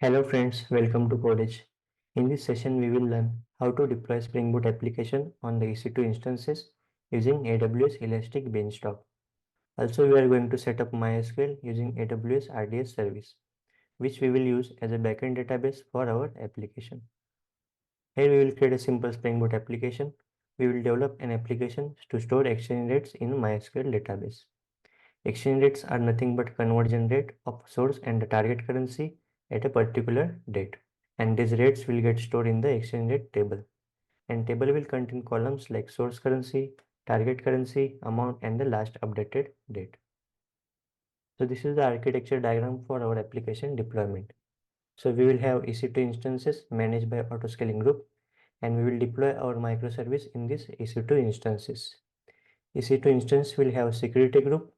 Hello friends, welcome to kodEdge. In this session, we will learn how to deploy Spring Boot application on the EC2 instances using AWS Elastic Beanstalk. Also, we are going to set up MySQL using AWS RDS service, which we will use as a backend database for our application. Here we will create a simple Spring Boot application. We will develop an application to store exchange rates in MySQL database. Exchange rates are nothing but conversion rate of source and the target currency at a particular date, and these rates will get stored in the exchange rate table, and table will contain columns like source currency, target currency, amount, and the last updated date. So this is the architecture diagram for our application deployment. So we will have EC2 instances managed by autoscaling group, and we will deploy our microservice in this EC2 instances. EC2 instance will have security group,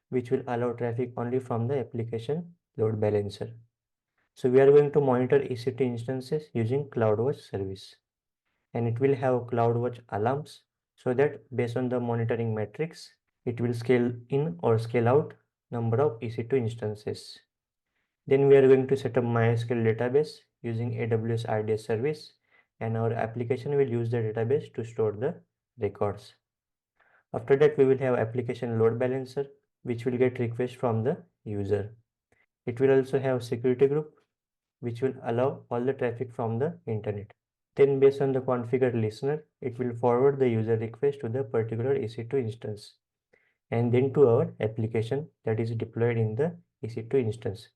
which will allow traffic only from the application load balancer. So we are going to monitor EC2 instances using CloudWatch service, and it will have CloudWatch alarms so that based on the monitoring metrics, it will scale in or scale out number of EC2 instances. Then we are going to set up MySQL database using AWS RDS service, and our application will use the database to store the records. After that, we will have application load balancer, which will get request from the user. It will also have security group, which will allow all the traffic from the internet. Then based on the configured listener, it will forward the user request to the particular EC2 instance and then to our application that is deployed in the EC2 instance.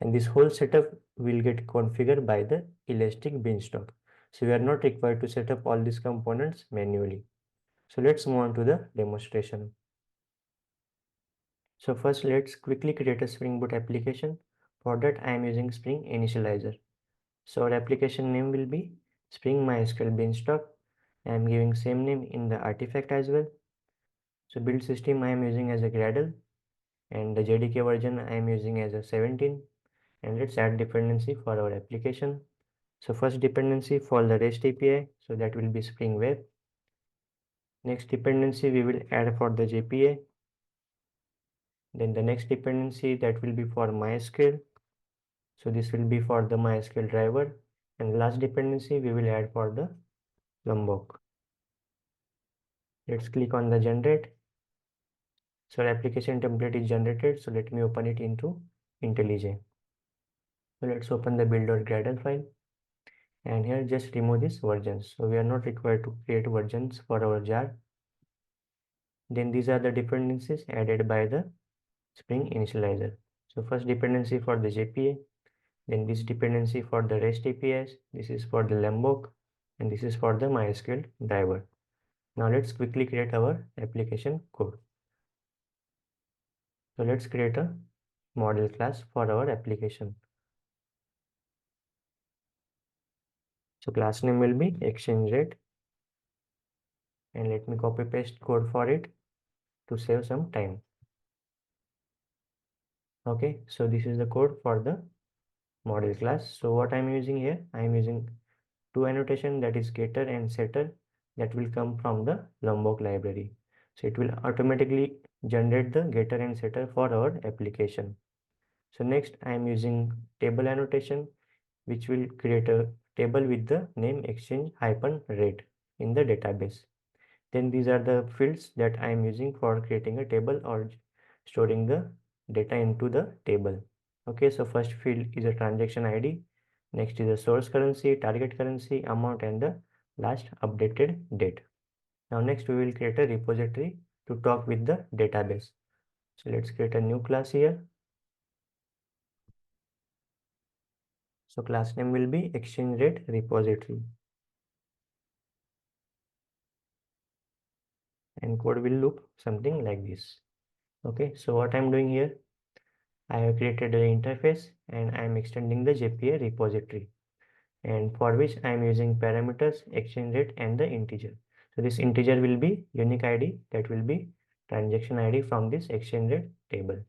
And this whole setup will get configured by the Elastic Beanstalk. So we are not required to set up all these components manually. So let's move on to the demonstration. So first let's quickly create a Spring Boot application. For that I am using Spring Initializer. So our application name will be Spring MySQL Beanstalk. I am giving same name in the artifact as well. So build system I am using as a Gradle, and the JDK version I am using as a 17. And let's add dependency for our application. So first dependency for the REST API, so that will be Spring Web. Next dependency we will add for the JPA. Then the next dependency that will be for MySQL. So this will be for the MySQL driver. And last dependency we will add for the Lombok. Let's click on the generate. So our application template is generated. So let me open it into IntelliJ. So let's open the build.gradle file. And here just remove these versions. So we are not required to create versions for our jar. Then these are the dependencies added by the Spring Initializer. So first dependency for the JPA, then this dependency for the REST APIs, this is for the Lombok, and this is for the MySQL driver. Now let's quickly create our application code. So let's create a model class for our application. So class name will be exchange rate, and let me copy paste code for it to save some time. Okay, so this is the code for the model class. So what I'm using here, I'm using two annotation, that is getter and setter, that will come from the Lombok library. So it will automatically generate the getter and setter for our application. So next I am using table annotation, which will create a table with the name exchange hyphen rate in the database. Then these are the fields that I am using for creating a table or storing the data into the table. Okay, so first field is a transaction ID, next is the source currency, target currency, amount, and the last updated date. Now next we will create a repository to talk with the database. So let's create a new class here. So class name will be exchange rate repository, and code will look something like this. Okay, so what I'm doing here, I have created an interface and I am extending the JPA repository, and for which I am using parameters, exchange rate, and the integer. So this integer will be unique ID, that will be transaction ID from this exchange rate table.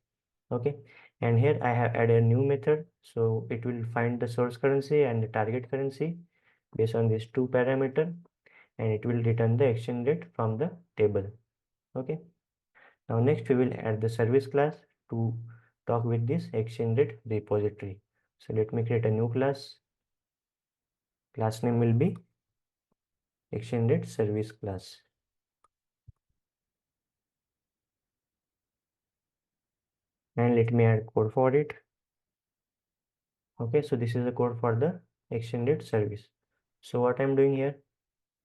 Okay, and here I have added a new method, so it will find the source currency and the target currency based on these two parameters, and it will return the exchange rate from the table. Okay, now next we will add the service class to talk with this exchange rate repository. So let me create a new class. Class name will be extended service class. And let me add code for it. Okay, so this is the code for the extended service. So what I'm doing here,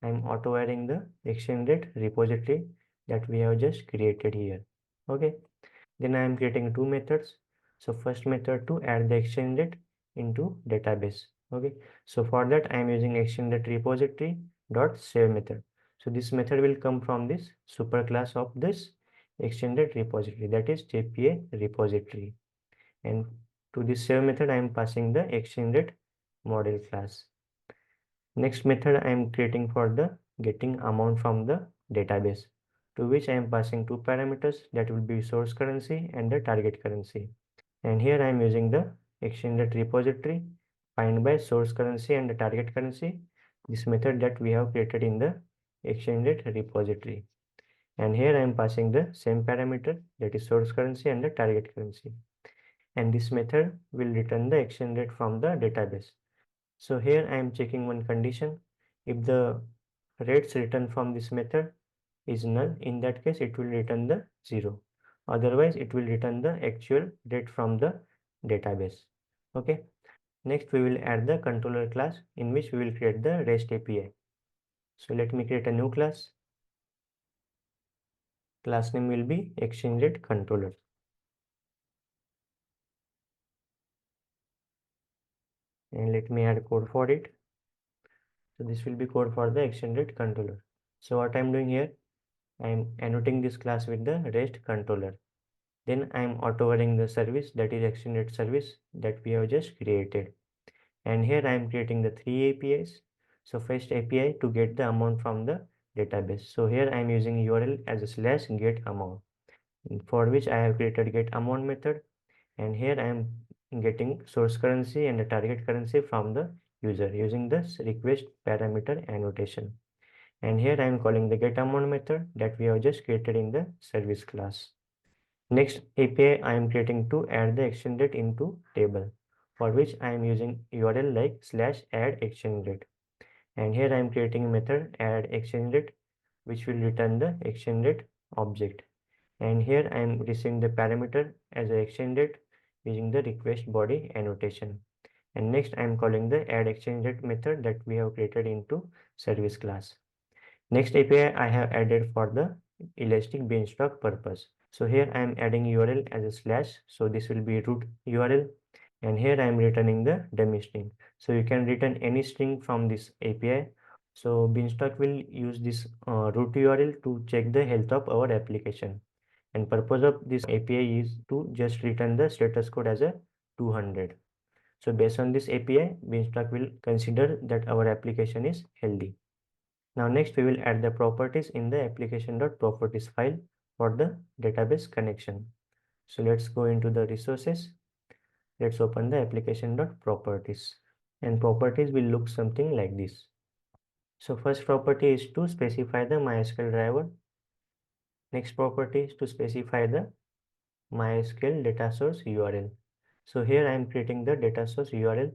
I'm auto adding the extended repository that we have just created here. Okay, then I am creating two methods. So first method to add the extended into database. Okay, so for that I am using extended repository dot save method. So this method will come from this superclass of this extended repository, that is JPA repository. And to this save method I am passing the extended model class. Next method I am creating for the getting amount from the database, to which I am passing two parameters, that will be source currency and the target currency. And here I am using the extended repository find by source currency and the target currency, this method that we have created in the extended repository. And here I am passing the same parameter, that is source currency and the target currency. And this method will return the extended from the database. So here I am checking one condition. If the rates returned from this method is null, in that case it will return the 0. Otherwise it will return the actual rate from the database. Okay. Next we will add the controller class in which we will create the REST API. So let me create a new class. Class name will be extended controller. And let me add code for it. So this will be code for the extended controller. So what I'm doing here, I'm annotating this class with the REST controller. Then I'm auto-running the service, that is extended service that we have just created. And here I am creating the three APIs. So first API to get the amount from the database. So here I am using URL as a slash get amount, for which I have created get amount method. And here I am getting source currency and the target currency from the user using this request parameter annotation. And here I am calling the get amount method that we have just created in the service class. Next API I am creating to add the extended into table, for which I am using URL like slash add extended. And here I am creating a method add extended, which will return the extended object. And here I am receiving the parameter as a extended using the request body annotation. And next I am calling the add extended method that we have created into service class. Next API I have added for the Elastic Beanstalk purpose. So here I am adding URL as a slash. So this will be root URL. And here I am returning the dummy string. So you can return any string from this API. So Beanstalk will use this root URL to check the health of our application. And purpose of this API is to just return the status code as a 200. So based on this API, Beanstalk will consider that our application is healthy. Now next we will add the properties in the application.properties file for the database connection. So let's go into the resources. Let's open the application.properties, and properties will look something like this. So first property is to specify the MySQL driver. Next property is to specify the MySQL data source URL. So here I am creating the data source URL,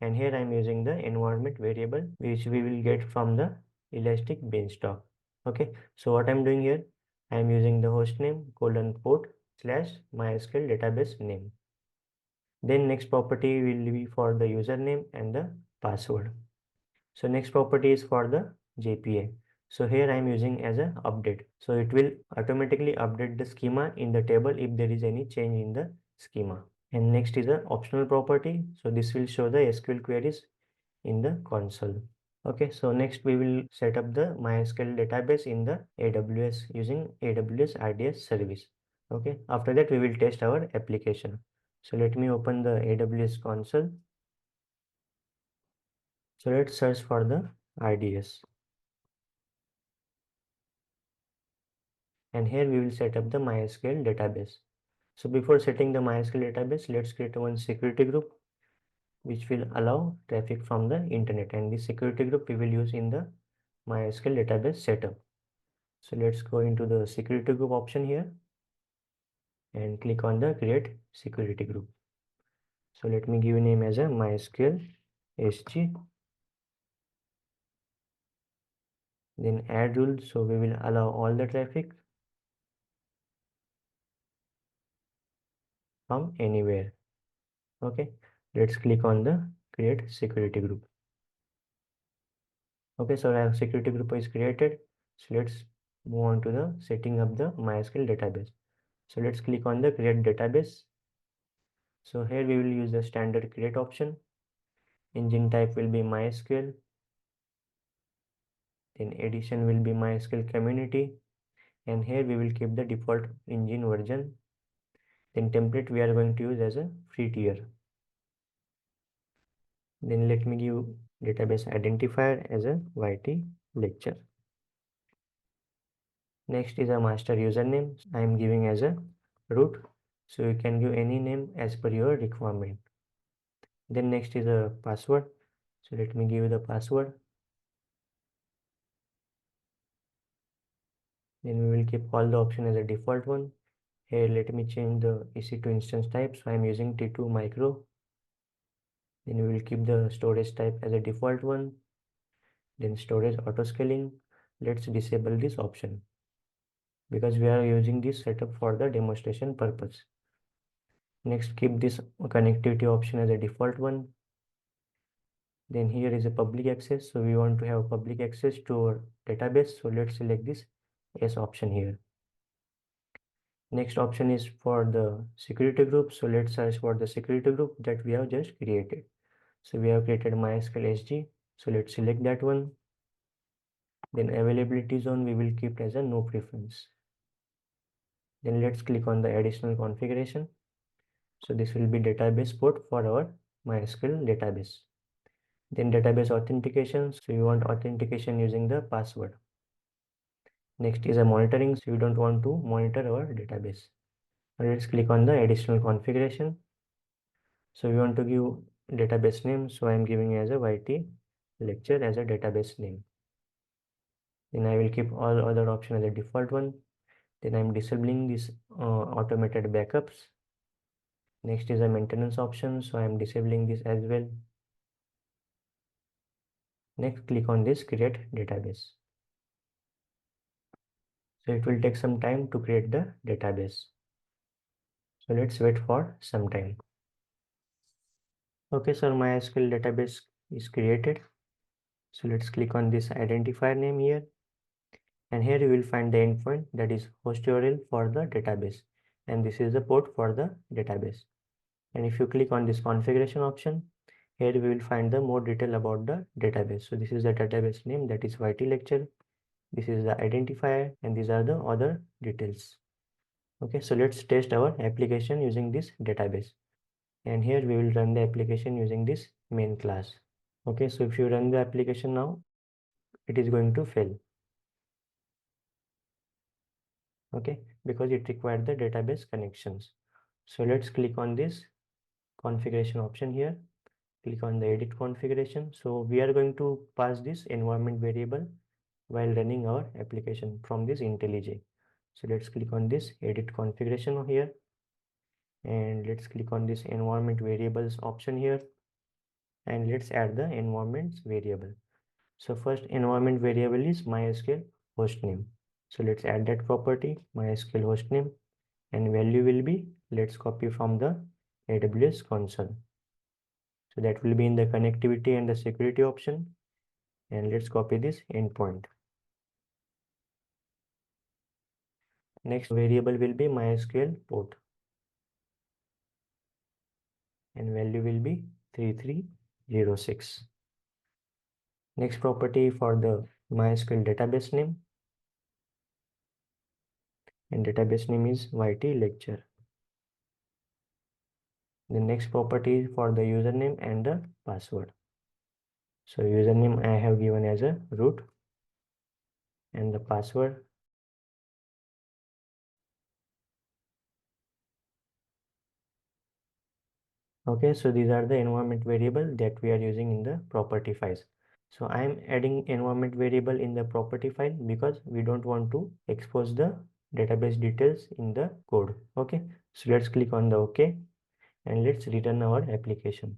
and here I am using the environment variable which we will get from the Elastic Beanstalk. Okay, so what I'm doing here, I am using the hostname :port / MySQL database name. Then next property will be for the username and the password. So next property is for the JPA. So here I am using as a update. So it will automatically update the schema in the table if there is any change in the schema. And next is the optional property. So this will show the SQL queries in the console. Okay, so next we will set up the MySQL database in the AWS using AWS RDS service. Okay, after that we will test our application. So let me open the AWS console. So let's search for the RDS. And here we will set up the MySQL database. So before setting the MySQL database, let's create one security group which will allow traffic from the internet, and this security group we will use in the MySQL database setup. So let's go into the security group option here and click on the create security group. So let me give name as a MySQL SG. Then add rule. So we will allow all the traffic from anywhere. Okay. Let's click on the create security group. Okay, so our security group is created. So let's move on to the setting up the MySQL database. So let's click on the create database. So here we will use the standard create option. Engine type will be MySQL. Then edition will be MySQL community. And here we will keep the default engine version. Then template we are going to use as a free tier. Then let me give database identifier as a YT lecture. Next is a master username. I am giving as a root. So you can give any name as per your requirement. Then next is a password. So let me give the password. Then we will keep all the option as a default one. Here let me change the EC2 instance type. So I am using T2 micro. Then we will keep the storage type as a default one. Then storage auto scaling. Let's disable this option because we are using this setup for the demonstration purpose. Next, keep this connectivity option as a default one. Then here is a public access. So we want to have public access to our database. So let's select this yes option here. Next option is for the security group. So let's search for the security group that we have just created. So we have created MySQL SG. So let's select that one. Then availability zone we will keep as a no preference. Then let's click on the additional configuration. So this will be database port for our MySQL database. Then database authentication. So you want authentication using the password. Next is a monitoring. So you don't want to monitor our database. Let's click on the additional configuration. So we want to give database name. So I'm giving as a YT lecture as a database name. Then I will keep all other options as a default one. Then I'm disabling this automated backups. Next is a maintenance option. So I'm disabling this as well. Next, click on this create database. So it will take some time to create the database. So let's wait for some time. Okay, so MySQL database is created. So let's click on this identifier name here. And here you will find the endpoint that is host URL for the database. And this is the port for the database. And if you click on this configuration option, here we will find the more detail about the database. So this is the database name that is YT lecture. This is the identifier and these are the other details. Okay, so let's test our application using this database. And here we will run the application using this main class. Okay, so if you run the application now, it is going to fail. Okay, because it required the database connections. So let's click on this configuration option here. Click on the edit configuration. So we are going to pass this environment variable while running our application from this IntelliJ. So let's click on this edit configuration here. And let's click on this environment variables option here. And let's add the environments variable. So first environment variable is MySQL hostname. So let's add that property MySQL hostname and value will be, let's copy from the AWS console. So that will be in the connectivity and the security option. And let's copy this endpoint. Next variable will be MySQL port. And value will be 3306. Next property for the MySQL database name. And database name is YT lecture. The next property for the username and the password. So username I have given as a root and the password. Okay, so these are the environment variable that we are using in the property files. So I am adding environment variable in the property file because we don't want to expose the database details in the code. Okay, so let's click on the OK. and let's return our application.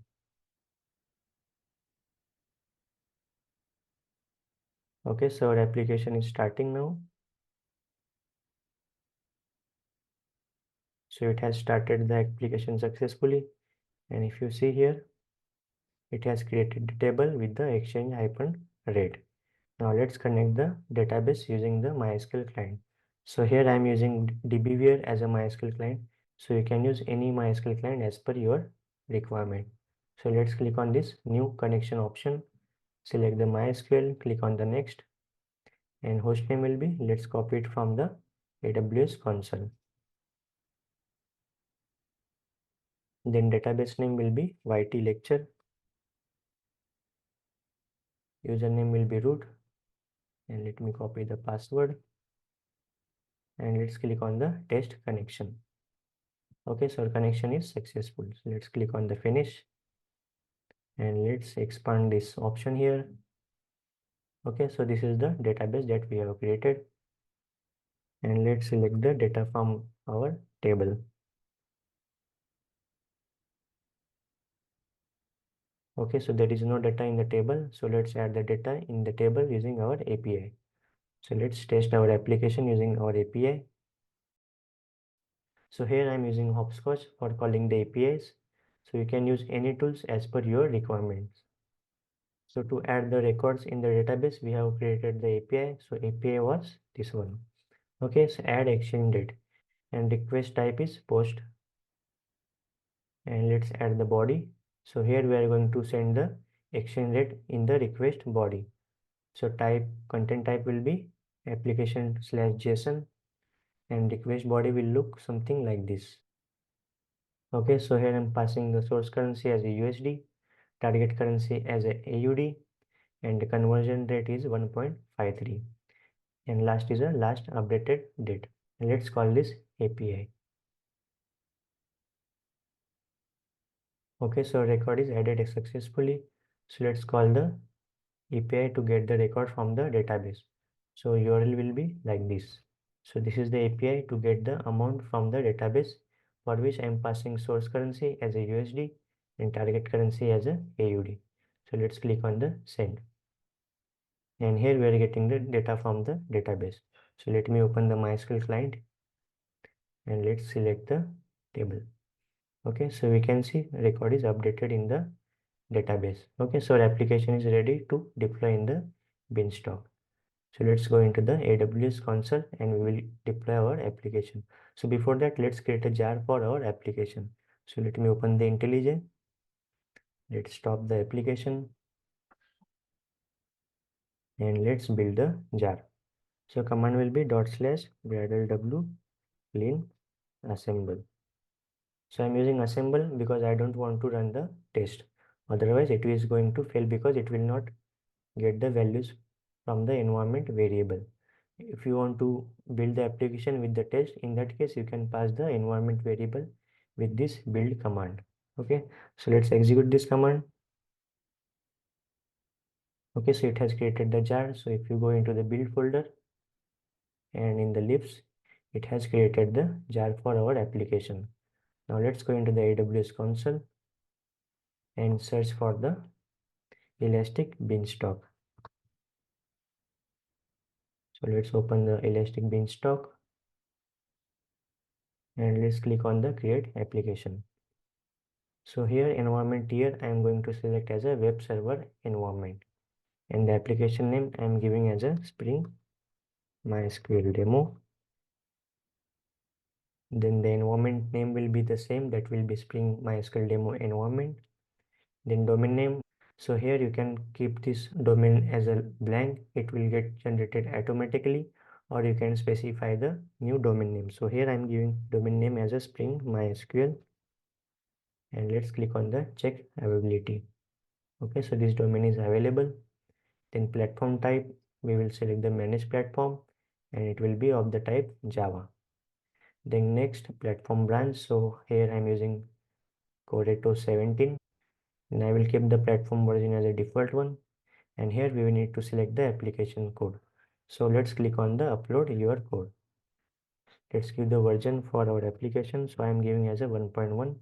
Okay, so our application is starting now. So it has started the application successfully, and if you see here, it has created the table with the exchange hyphen rate. Now let's connect the database using the MySQL client. So here I am using dbware as a MySQL client. So you can use any MySQL client as per your requirement. So let's click on this new connection option. Select the MySQL, click on the next, and hostname will be, let's copy it from the AWS console. Then database name will be YT lecture. Username will be root, and let me copy the password, and let's click on the test connection. Okay, so our connection is successful. So let's click on the finish, and let's expand this option here. Okay, so this is the database that we have created, and let's select the data from our table. Okay, so there is no data in the table, so let's add the data in the table using our API. So let's test our application using our API. So here I'm using Hopscotch for calling the APIs. So you can use any tools as per your requirements. So to add the records in the database, we have created the API. So API was this one. Okay, so add exchange date, and request type is post, and let's add the body. So here we are going to send the exchange rate in the request body. So content type will be application/JSON, and request body will look something like this. Okay, so here I'm passing the source currency as a USD, target currency as a AUD, and the conversion rate is 1.53, and last is a last updated date. And let's call this API. Okay, so record is added successfully. So let's call the API to get the record from the database. So URL will be like this. So this is the API to get the amount from the database, for which I am passing source currency as a USD and target currency as a AUD. So let's click on the send. And here we are getting the data from the database. So let me open the MySQL client, and let's select the table. Okay, so we can see record is updated in the database. Okay, so our application is ready to deploy in the Beanstalk. So let's go into the AWS console, and we will deploy our application. So before that, let's create a jar for our application. So let me open the IntelliJ. Let's stop the application, and let's build the jar. So command will be /w clean assemble. So I'm using assemble because I don't want to run the test. Otherwise, it is going to fail because it will not get the values from the environment variable. If you want to build the application with the test, in that case, you can pass the environment variable with this build command. Okay, so let's execute this command. Okay, so it has created the jar. So if you go into the build folder, and in the libs, it has created the jar for our application. Now let's go into the AWS console and search for the Elastic Beanstalk. So let's open the Elastic Beanstalk, and let's click on the create application. So here environment here I am going to select as a web server environment, and the application name I am giving as a Spring MySQL demo. Then the environment name will be the same, that will be Spring MySQL demo environment. Then domain name, so here you can keep this domain as a blank, it will get generated automatically, or you can specify the new domain name. So here I am giving domain name as a Spring MySQL, and let's click on the check availability. Okay, so this domain is available. Then platform type, we will select the managed platform, and it will be of the type Java. Then next, platform branch, so here I am using kodEdge 17, and I will keep the platform version as a default one, and here we will need to select the application code. So let's click on the upload your code. Let's give the version for our application, so I am giving as a 1.1.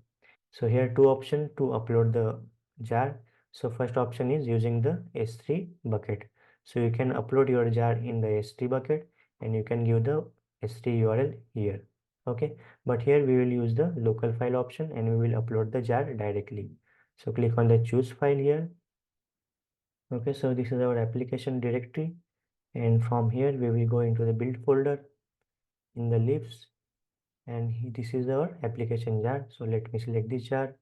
So here two options to upload the jar. So first option is using the S3 bucket. So you can upload your jar in the S3 bucket and you can give the S3 URL here. Okay, but here we will use the local file option and we will upload the jar directly. So click on the choose file here. Okay, so this is our application directory, and from here we will go into the build folder in the libs, and this is our application jar. So let me select this jar.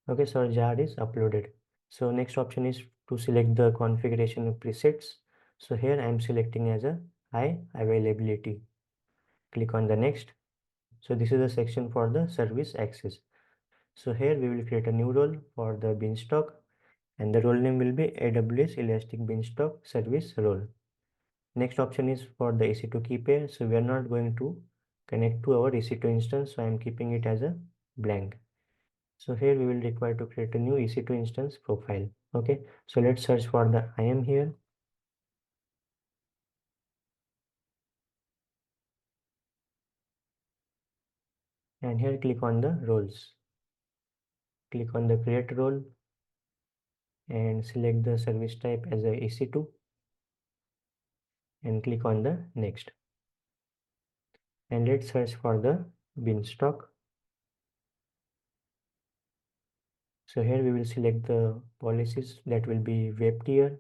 Okay, so our jar is uploaded. So next option is to select the configuration of presets. So here I am selecting as a high availability. Click on the next. So this is the section for the service access. So here we will create a new role for the beanstalk, and the role name will be AWS Elastic Beanstalk Service Role. Next option is for the EC2 key pair. So we are not going to connect to our EC2 instance, so I am keeping it as a blank. So here we will require to create a new EC2 instance profile. Okay, so let's search for the IAM here. And here click on the roles. Click on the create role and select the service type as a EC2 and click on the next. And let's search for the beanstalk. So here we will select the policies that will be web tier.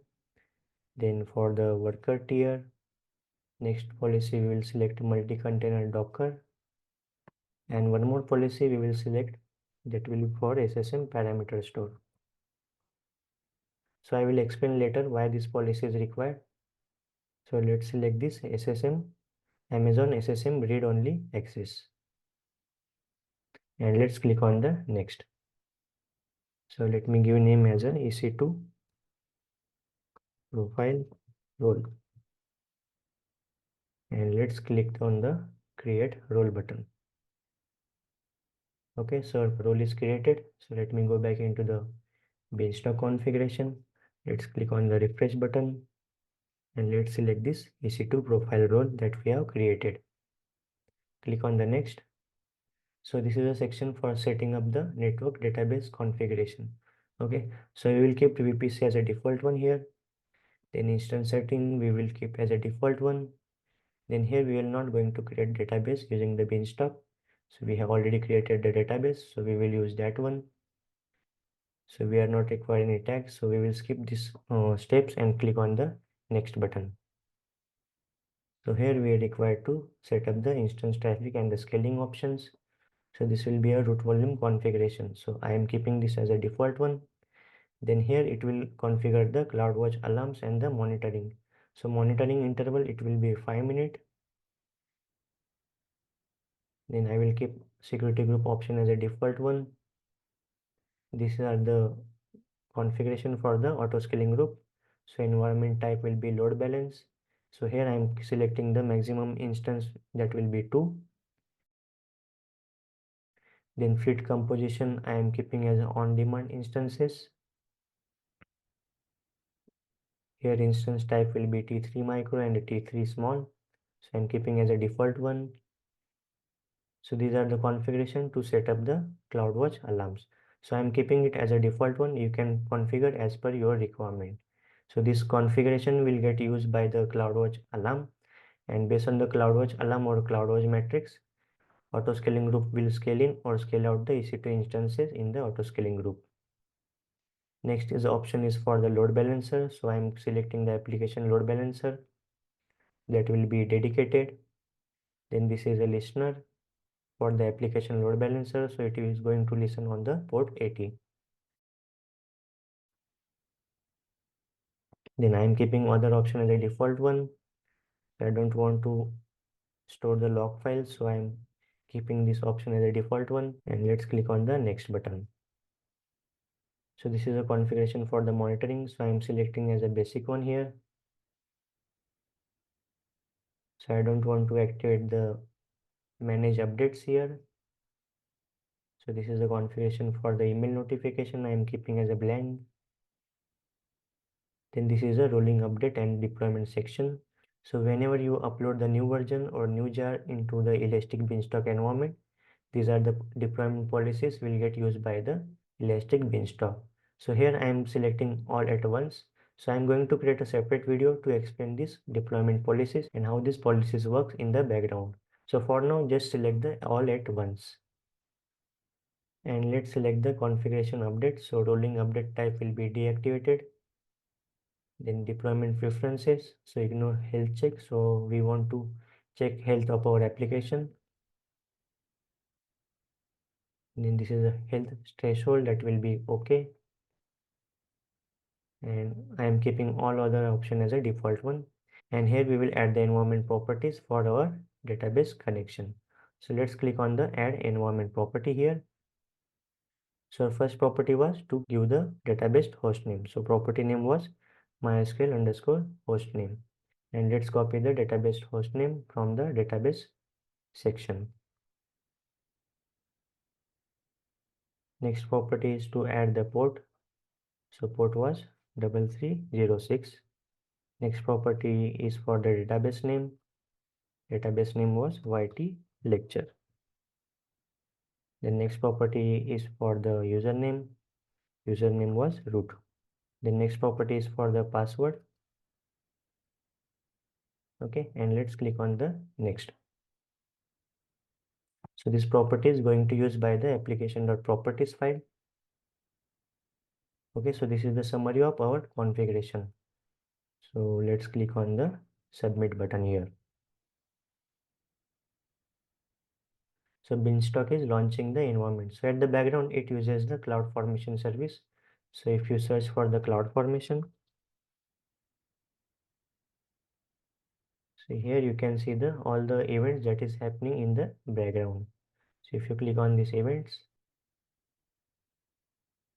Then for the worker tier, next policy we will select multi-container Docker, and one more policy we will select that will be for SSM Parameter Store. So I will explain later why this policy is required. So let's select this SSM, Amazon SSM read only access, and let's click on the next. So let me give name as a EC2 profile role, and let's click on the create role button. Okay, so role is created. So let me go back into the beanstalk configuration. Let's click on the refresh button and let's select this EC2 profile role that we have created. Click on the next. So this is a section for setting up the network database configuration. Okay, so we will keep VPC as a default one here. Then instance setting we will keep as a default one. Then here we are not going to create database using the beanstalk. So we have already created the database, so we will use that one. So we are not requiring any tags, so we will skip these steps and click on the next button. So here we are required to set up the instance traffic and the scaling options. So this will be a root volume configuration. So I am keeping this as a default one. Then here it will configure the CloudWatch alarms and the monitoring. So monitoring interval, it will be 5 minutes. Then I will keep security group option as a default one. These are the configuration for the auto scaling group. So environment type will be load balance. So here I am selecting the maximum instance that will be 2. Then fleet composition I am keeping as on-demand instances. Here instance type will be T3 micro and T3 small. So I'm keeping as a default one. So these are the configuration to set up the CloudWatch alarms. So I'm keeping it as a default one. You can configure as per your requirement. So this configuration will get used by the CloudWatch alarm, and based on the CloudWatch alarm or CloudWatch matrix, auto scaling group will scale in or scale out the EC2 instances in the auto scaling group. Next is the option is for the load balancer. So I'm selecting the application load balancer that will be dedicated. Then this is a listener for the application load balancer. So it is going to listen on the port 80. Then I am keeping other option as a default one. I don't want to store the log files, so I am keeping this option as a default one, and let's click on the next button. So this is a configuration for the monitoring. So I am selecting as a basic one here. So I don't want to activate the manage updates here. So this is the configuration for the email notification. I am keeping as a blank. Then this is a rolling update and deployment section. So whenever you upload the new version or new jar into the Elastic Beanstalk environment, these are the deployment policies will get used by the Elastic Beanstalk. So here I am selecting all at once. So I am going to create a separate video to explain these deployment policies and how these policies work in the background. So for now, just select the all at once. And let's select the configuration update. So rolling update type will be deactivated. Then deployment preferences. So ignore health check. So we want to check health of our application. Then this is a health threshold, that will be okay. And I am keeping all other option as a default one. And here we will add the environment properties for our database connection. So let's click on the add environment property here. So our first property was to give the database host name. So property name was MySQL underscore host name. And let's copy the database host name from the database section. Next property is to add the port. So port was 3306. Next property is for the database name. Database name was YT lecture. The next property is for the username. Username was root. The next property is for the password. Okay, and let's click on the next. So this property is going to use by the application.properties file. Okay, so this is the summary of our configuration. So let's click on the submit button here. So Beanstalk is launching the environment. So at the background, it uses the CloudFormation service. So if you search for the CloudFormation, so here you can see the all the events that is happening in the background. So if you click on these events,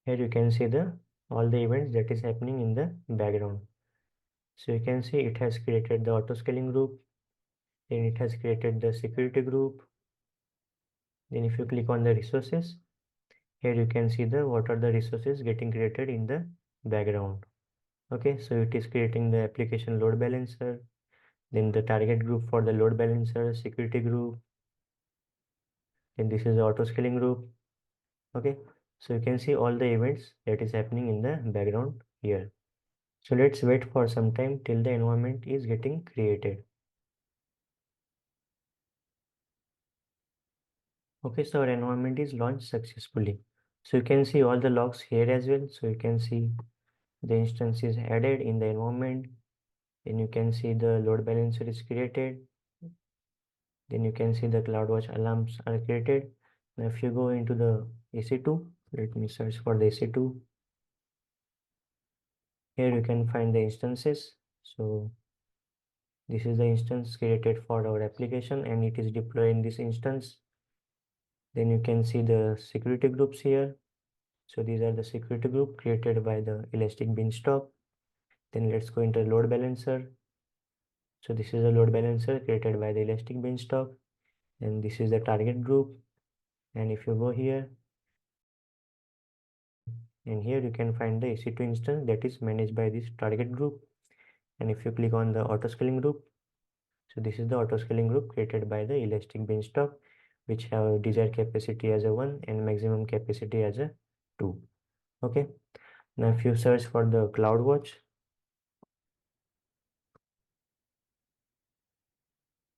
here you can see the all the events that is happening in the background. So you can see it has created the auto scaling group, then it has created the security group. Then if you click on the resources, here you can see the what are the resources getting created in the background. Okay, so it is creating the application load balancer, then the target group for the load balancer, security group, then this is the auto scaling group. Okay, so you can see all the events that is happening in the background here. So let's wait for some time till the environment is getting created. Okay, so our environment is launched successfully. So you can see all the logs here as well. So you can see the instance is added in the environment. Then you can see the load balancer is created. Then you can see the CloudWatch alarms are created. Now if you go into the EC2, let me search for the EC2. Here you can find the instances. So this is the instance created for our application and it is deployed in this instance. Then you can see the security groups here. So these are the security group created by the Elastic Beanstalk. Then let's go into load balancer. So this is a load balancer created by the Elastic Beanstalk, and this is the target group. And if you go here, and here you can find the EC2 instance that is managed by this target group. And if you click on the auto scaling group, so this is the auto scaling group created by the Elastic Beanstalk, which have desired capacity as a 1 and maximum capacity as a 2. Okay. Now if you search for the CloudWatch,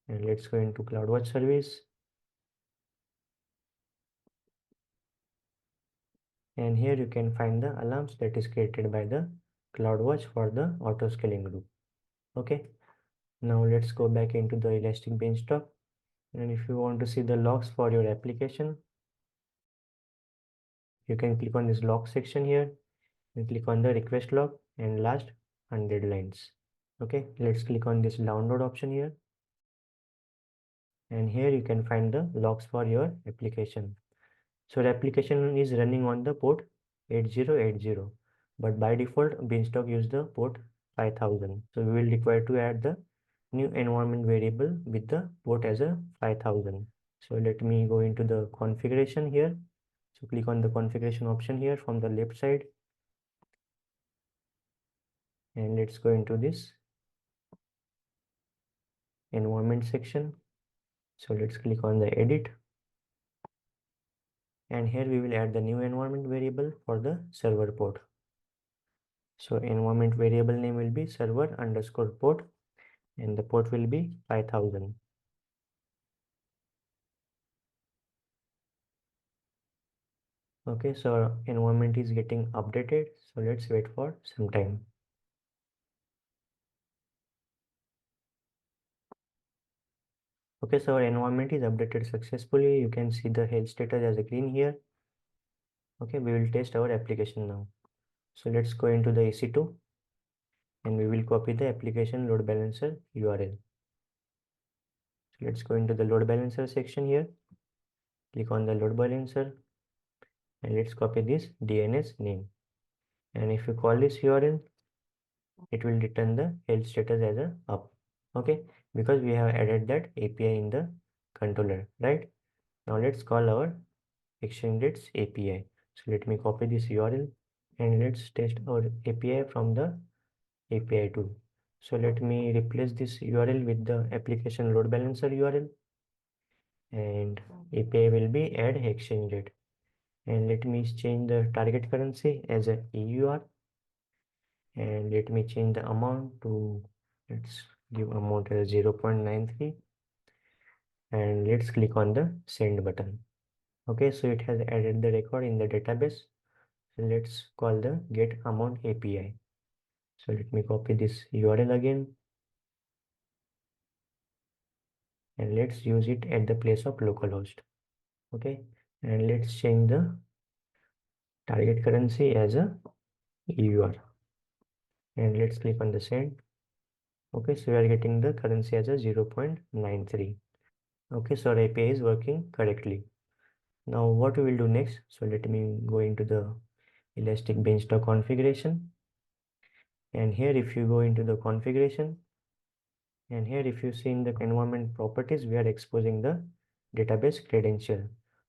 and let's go into CloudWatch service. And here you can find the alarms that is created by the CloudWatch for the auto scaling group. Okay, now let's go back into the Elastic Beanstalk. And if you want to see the logs for your application, you can click on this log section here and click on the request log and last 100 lines. Okay, let's click on this download option here. And here you can find the logs for your application. So the application is running on the port 8080, but by default Beanstalk use the port 5000. So we will require to add the new environment variable with the port as a 5000. So let me go into the configuration here. So click on the configuration option here from the left side. And let's go into this environment section. So let's click on the edit. And here we will add the new environment variable for the server port. So environment variable name will be server underscore port, and the port will be 5000. Okay, so environment is getting updated. So let's wait for some time. Okay, so our environment is updated successfully. You can see the health status as a green here. Okay, we will test our application now. So let's go into the EC2 and we will copy the application load balancer URL. So let's go into the load balancer section here. Click on the load balancer and let's copy this DNS name. And if you call this URL, it will return the health status as a up. Okay, because we have added that API in the controller, right? Now let's call our ExchangeDates API. So let me copy this URL and let's test our API from the API tool. So let me replace this URL with the application load balancer URL, and API will be add exchange rate. And let me change the target currency as a EUR, and let me change the amount to, let's give amount as 0.93, and let's click on the send button. Okay, so it has added the record in the database. So let's call the get amount API. So let me copy this URL again and let's use it at the place of localhost. Okay, and let's change the target currency as a EUR and let's click on the send. Okay, so we are getting the currency as a 0.93. Okay, so our API is working correctly. Now what we will do next? So let me go into the Elastic Beanstalk configuration, and here if you go into the configuration, and here if you see in the environment properties, we are exposing the database credential.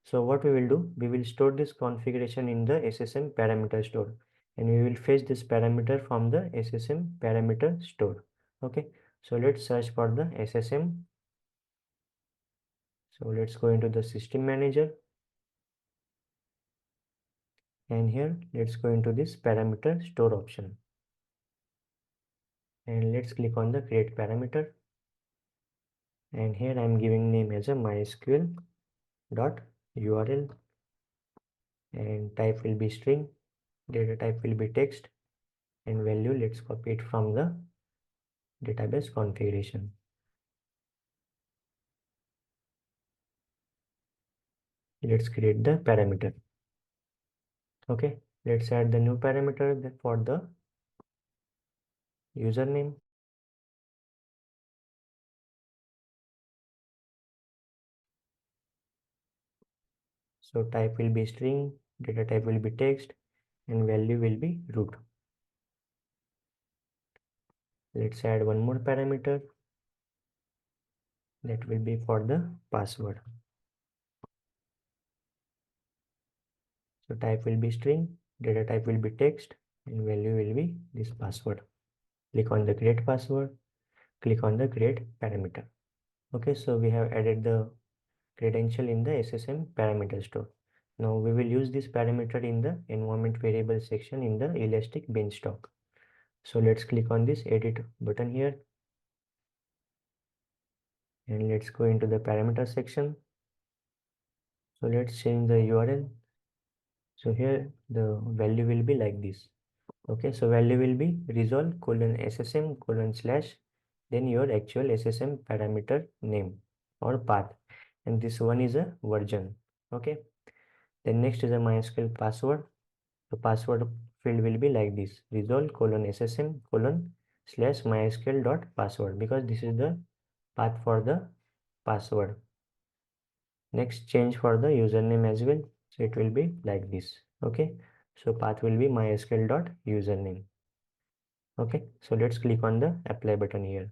So what we will do, we will store this configuration in the SSM parameter store, and we will fetch this parameter from the SSM parameter store. Okay, so let's search for the SSM. So let's go into the system manager, and here let's go into this parameter store option, and let's click on the create parameter, and here I'm giving name as a MySQL dot URL, and type will be string, data type will be text, and value let's copy it from the database configuration. Let's create the parameter. Okay, let's add the new parameter for the username. So type will be string, data type will be text, and value will be root. Let's add one more parameter that will be for the password. So type will be string, data type will be text, and value will be this password. Click on the create password, click on the create parameter. Okay, so we have added the credential in the SSM parameter store. Now we will use this parameter in the environment variable section in the Elastic Beanstalk. So let's click on this edit button here, and let's go into the parameter section. So let's change the URL. So here the value will be like this. Okay, so value will be resolve :SSM / then your actual SSM parameter name or path, and this one is a version. Okay, then next is a MySQL password. The password field will be like this: resolve :SSM / MySQL dot password, because this is the path for the password. Next, change for the username as well. So it will be like this. Okay, so path will be MySQL dot username. Okay, so let's click on the apply button here,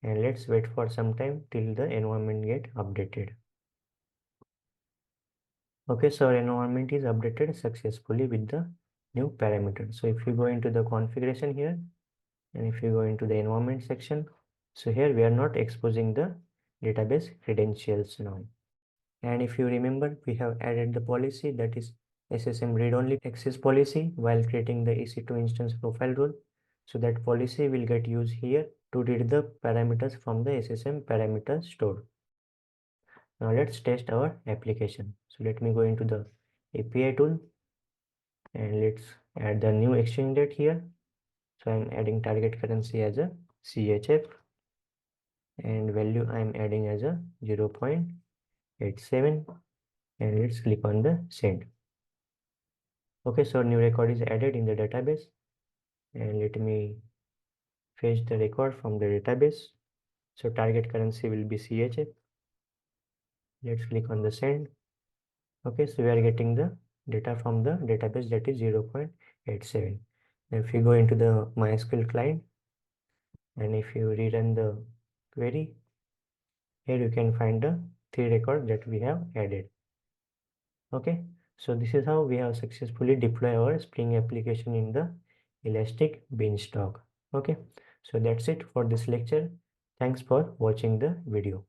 and let's wait for some time till the environment get updated. Okay, so our environment is updated successfully with the new parameter. So if you go into the configuration here, and if you go into the environment section, so here we are not exposing the database credentials now. And if you remember, we have added the policy, that is SSM read-only access policy, while creating the EC2 instance profile rule. So that policy will get used here to read the parameters from the SSM parameter store. Now let's test our application. So let me go into the API tool and let's add the new exchange rate here. So I'm adding target currency as a CHF and value I'm adding as a 0.87, and let's click on the send. Okay, so new record is added in the database, and let me fetch the record from the database. So target currency will be CHF. Let's click on the send. Okay, so we are getting the data from the database, that is 0.87. If you go into the MySQL client and if you rerun the query, here you can find the 3 records that we have added. Okay, so this is how we have successfully deployed our Spring application in the Elastic Beanstalk. Okay, so that's it for this lecture. Thanks for watching the video.